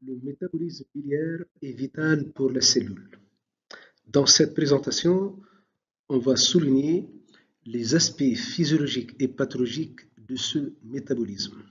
Le métabolisme biliaire est vital pour la cellule. Dans cette présentation, on va souligner les aspects physiologiques et pathologiques de ce métabolisme.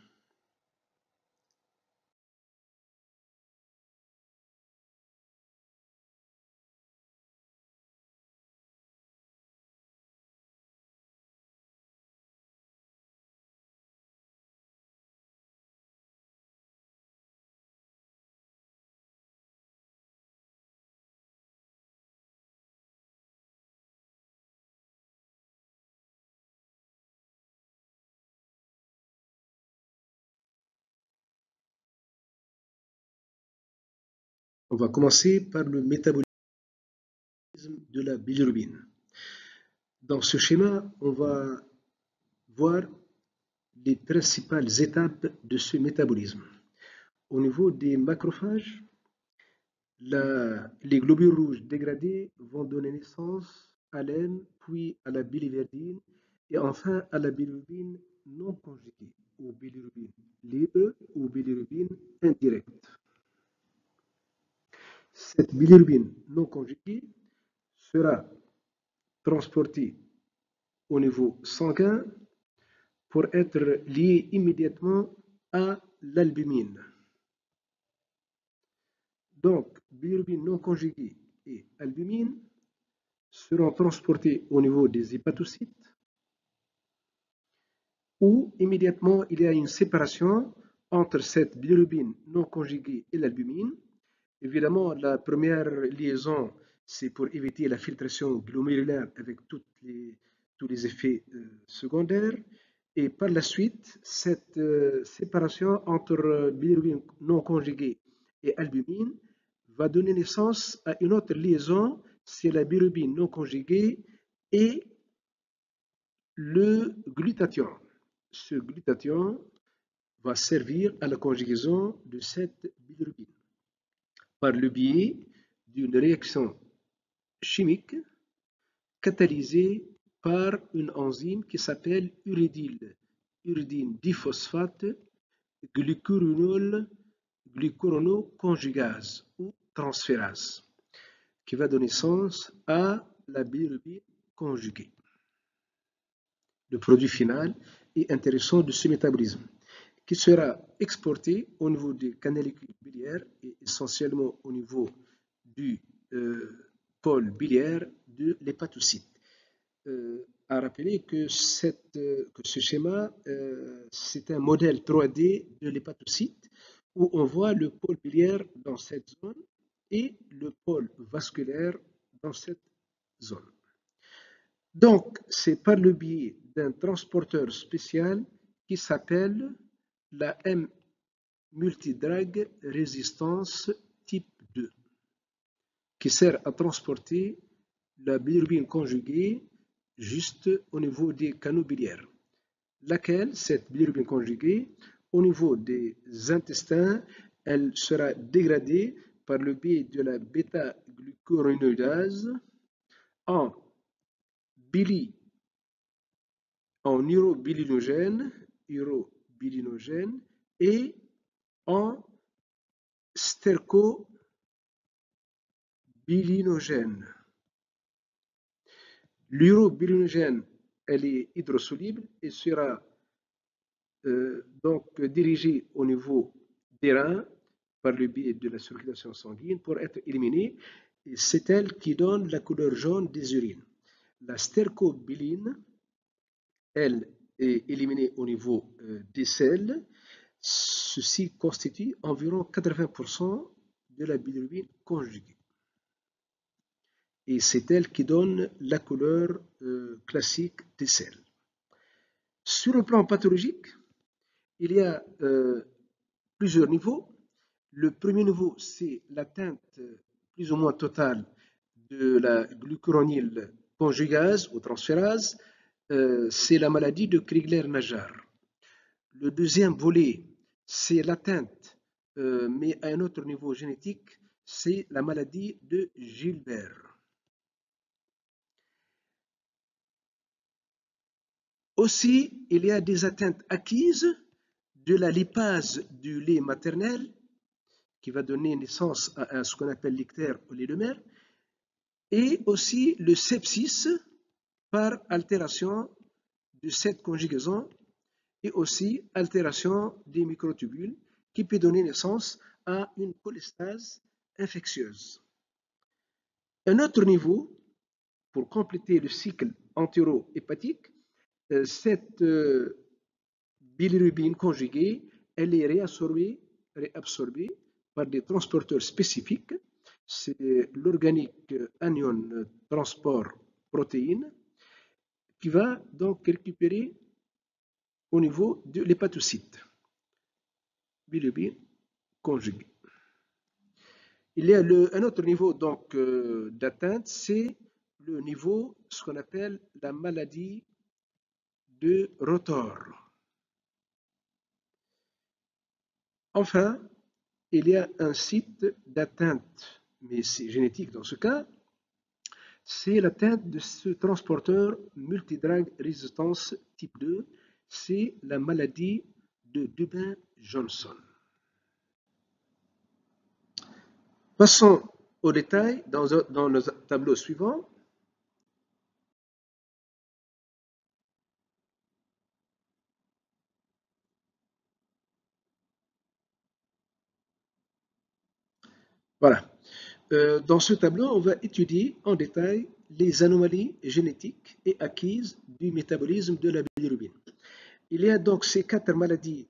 On va commencer par le métabolisme de la bilirubine. Dans ce schéma, on va voir les principales étapes de ce métabolisme. Au niveau des macrophages, les globules rouges dégradés vont donner naissance à l'hème, puis à la biliverdine et enfin à la bilirubine non conjuguée, ou bilirubine libre ou bilirubine indirecte. Cette bilirubine non conjuguée sera transportée au niveau sanguin pour être liée immédiatement à l'albumine. Donc, bilirubine non conjuguée et albumine seront transportés au niveau des hépatocytes où immédiatement il y a une séparation entre cette bilirubine non conjuguée et l'albumine. Évidemment, la première liaison, c'est pour éviter la filtration glomérulaire avec tous les effets secondaires. Et par la suite, cette séparation entre bilirubine non conjuguée et albumine va donner naissance à une autre liaison, c'est la bilirubine non conjuguée et le glutathion. Ce glutathion va servir à la conjugaison de cette bilirubine par le biais d'une réaction chimique catalysée par une enzyme qui s'appelle uridine diphosphate glucuronoconjugase ou transférase, qui va donner naissance à la bilirubine conjuguée. Le produit final est intéressant de ce métabolisme, qui sera exporté au niveau des canalicule biliaires et essentiellement au niveau du pôle biliaire de l'hépatocyte. À rappeler que ce schéma, c'est un modèle 3D de l'hépatocyte où on voit le pôle biliaire dans cette zone et le pôle vasculaire dans cette zone. Donc, c'est par le biais d'un transporteur spécial qui s'appelle la M multidrague résistance type 2, qui sert à transporter la bilirubine conjuguée juste au niveau des canaux biliaires, laquelle, cette bilirubine conjuguée, au niveau des intestins, elle sera dégradée par le biais de la bêta-glucuronidase en urobilinogène et en stercobilinogène. L'urobilinogène, elle est hydrosoluble et sera donc dirigée au niveau des reins par le biais de la circulation sanguine pour être éliminée. Et c'est elle qui donne la couleur jaune des urines. La stercobiline, elle, est éliminée au niveau des selles. Ceci constitue environ 80% de la bilirubine conjuguée. Et c'est elle qui donne la couleur classique des selles. Sur le plan pathologique, il y a plusieurs niveaux. Le premier niveau, c'est l'atteinte plus ou moins totale de la glucuronyle conjugase ou transférase. C'est la maladie de Crigler-Najjar. Le deuxième volet, c'est l'atteinte, mais à un autre niveau génétique, c'est la maladie de Gilbert. Aussi, il y a des atteintes acquises de la lipase du lait maternel qui va donner naissance à ce qu'on appelle l'ictère au lait de mer, et aussi le sepsis par altération de cette conjugaison et aussi altération des microtubules qui peut donner naissance à une cholestase infectieuse. Un autre niveau, pour compléter le cycle entéro-hépatique, cette bilirubine conjuguée, elle est réabsorbée par des transporteurs spécifiques. C'est l'organique anion transport protéine qui va donc récupérer au niveau de l'hépatocyte. Bilirubine conjuguée. Il y a un autre niveau donc d'atteinte, c'est le niveau, ce qu'on appelle la maladie de Rotor. Enfin, il y a un site d'atteinte, mais c'est génétique dans ce cas, c'est l'atteinte de ce transporteur multidrag résistance type 2, c'est la maladie de Dubin-Johnson. Passons au détail dans le tableau suivant. Voilà. Dans ce tableau, on va étudier en détail les anomalies génétiques et acquises du métabolisme de la bilirubine. Il y a donc ces 4 maladies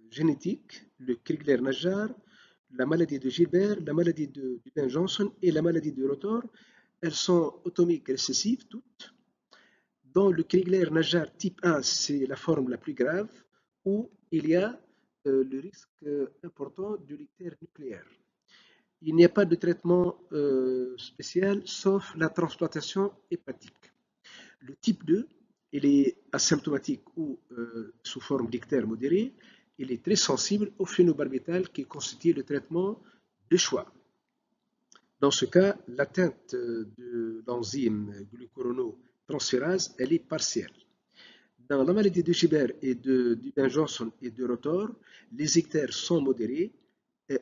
génétiques, le Crigler-Najjar, la maladie de Gilbert, la maladie de Dubin-Johnson et la maladie de Rotor. Elles sont automiques récessives toutes. Dans le Crigler-Najjar type 1, c'est la forme la plus grave où il y a le risque important de l'ictère nucléaire. Il n'y a pas de traitement spécial sauf la transplantation hépatique. Le type 2, il est asymptomatique ou sous forme d'ictère modéré. Il est très sensible au phénobarbital qui constitue le traitement de choix. Dans ce cas, l'atteinte de l'enzyme glucuronotransférase, elle est partielle. Dans la maladie de Gilbert et de Dubin-Johnson et de Rotor, les ictères sont modérés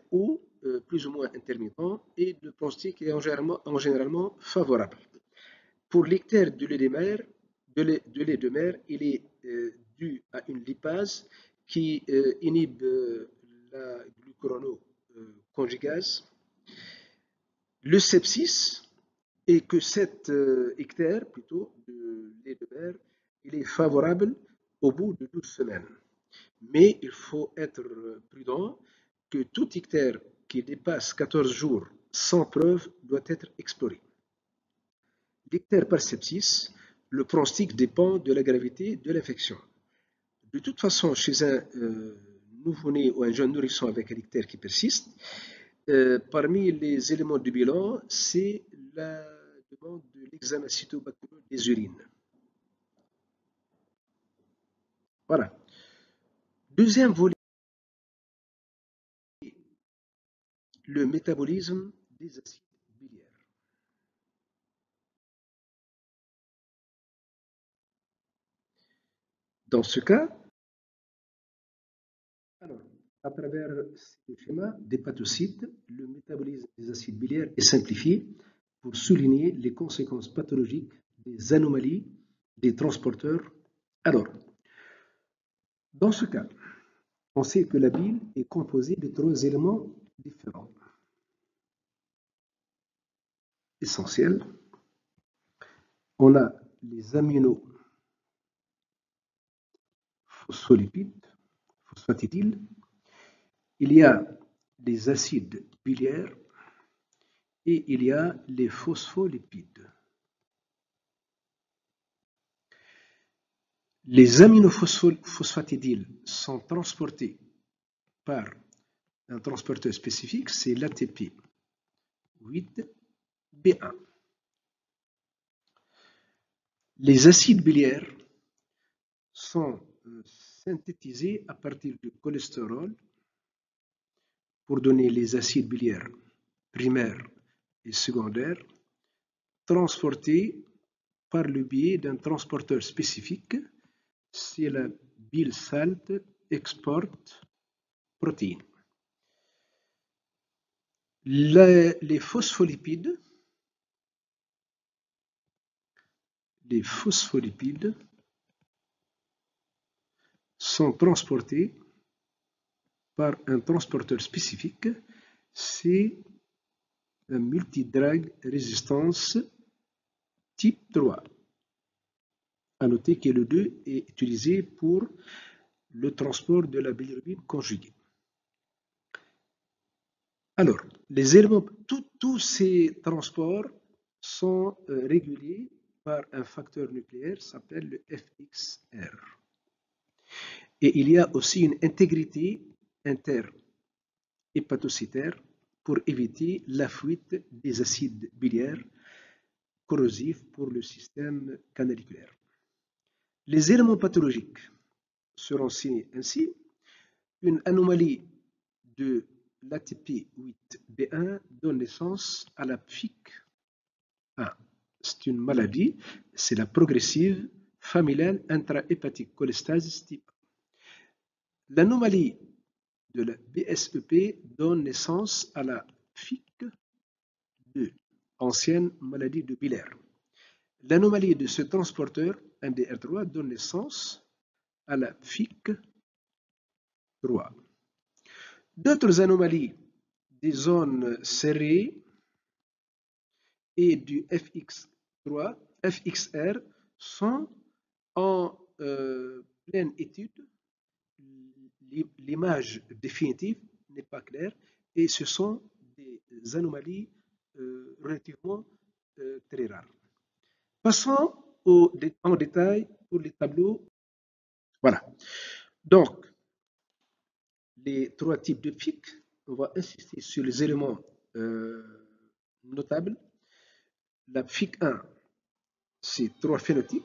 ou plus ou moins intermittents et le pronostic est généralement favorable. Pour l'ictère de lait de mer, il est dû à une lipase qui inhibe la glucuronoconjugase. Le sepsis est que cet ictère, plutôt de lait de mer, il est favorable au bout de 12 semaines. Mais il faut être prudent que tout ictère qui dépasse 14 jours sans preuve doit être exploré. L'ictère par sepsis, le pronostic dépend de la gravité de l'infection. De toute façon, chez un nouveau-né ou un jeune nourrisson avec un ictère qui persiste, parmi les éléments du bilan, c'est la demande de l'examen cytobactérieux des urines. Voilà. Deuxième volet, le métabolisme des acides biliaires. Dans ce cas, alors, à travers ce schéma d'hépatocytes, le métabolisme des acides biliaires est simplifié pour souligner les conséquences pathologiques des anomalies des transporteurs. Alors, dans ce cas, on sait que la bile est composée de 3 éléments différents. Essentiels. On a les aminophospholipide, phosphatidyles. Il y a les acides biliaires et il y a les phospholipides. Les aminophosphatidylles sont transportés par un transporteur spécifique, c'est l'ATP 8B1. Les acides biliaires sont synthétisés à partir du cholestérol pour donner les acides biliaires primaires et secondaires, transportés par le biais d'un transporteur spécifique, c'est la bile salt export protéine. Les phospholipides sont transportés par un transporteur spécifique, c'est un multidrag résistance type 3. À noter que le 2 est utilisé pour le transport de la bilirubine conjuguée. Alors, les éléments, tous ces transports sont régulés par un facteur nucléaire, s'appelle le FXR. Et il y a aussi une intégrité interhépatocytaire pour éviter la fuite des acides biliaires corrosifs pour le système canaliculaire. Les éléments pathologiques seront signés ainsi. Une anomalie de l'ATP8B1 donne naissance à la PFIC1. C'est une maladie, c'est la progressive familiale intrahépatique cholestase type 1. L'anomalie de la BSEP donne naissance à la PFIC2, ancienne maladie de Biller. L'anomalie de ce transporteur MDR3 donne naissance à la PFIC3. D'autres anomalies des zones serrées et du FXR sont en pleine étude. L'image définitive n'est pas claire et ce sont des anomalies relativement très rares. Passons en détail pour les tableaux. Voilà. Donc, les trois types de PFIC, on va insister sur les éléments notables. La PFIC1, c'est trois phénotypes.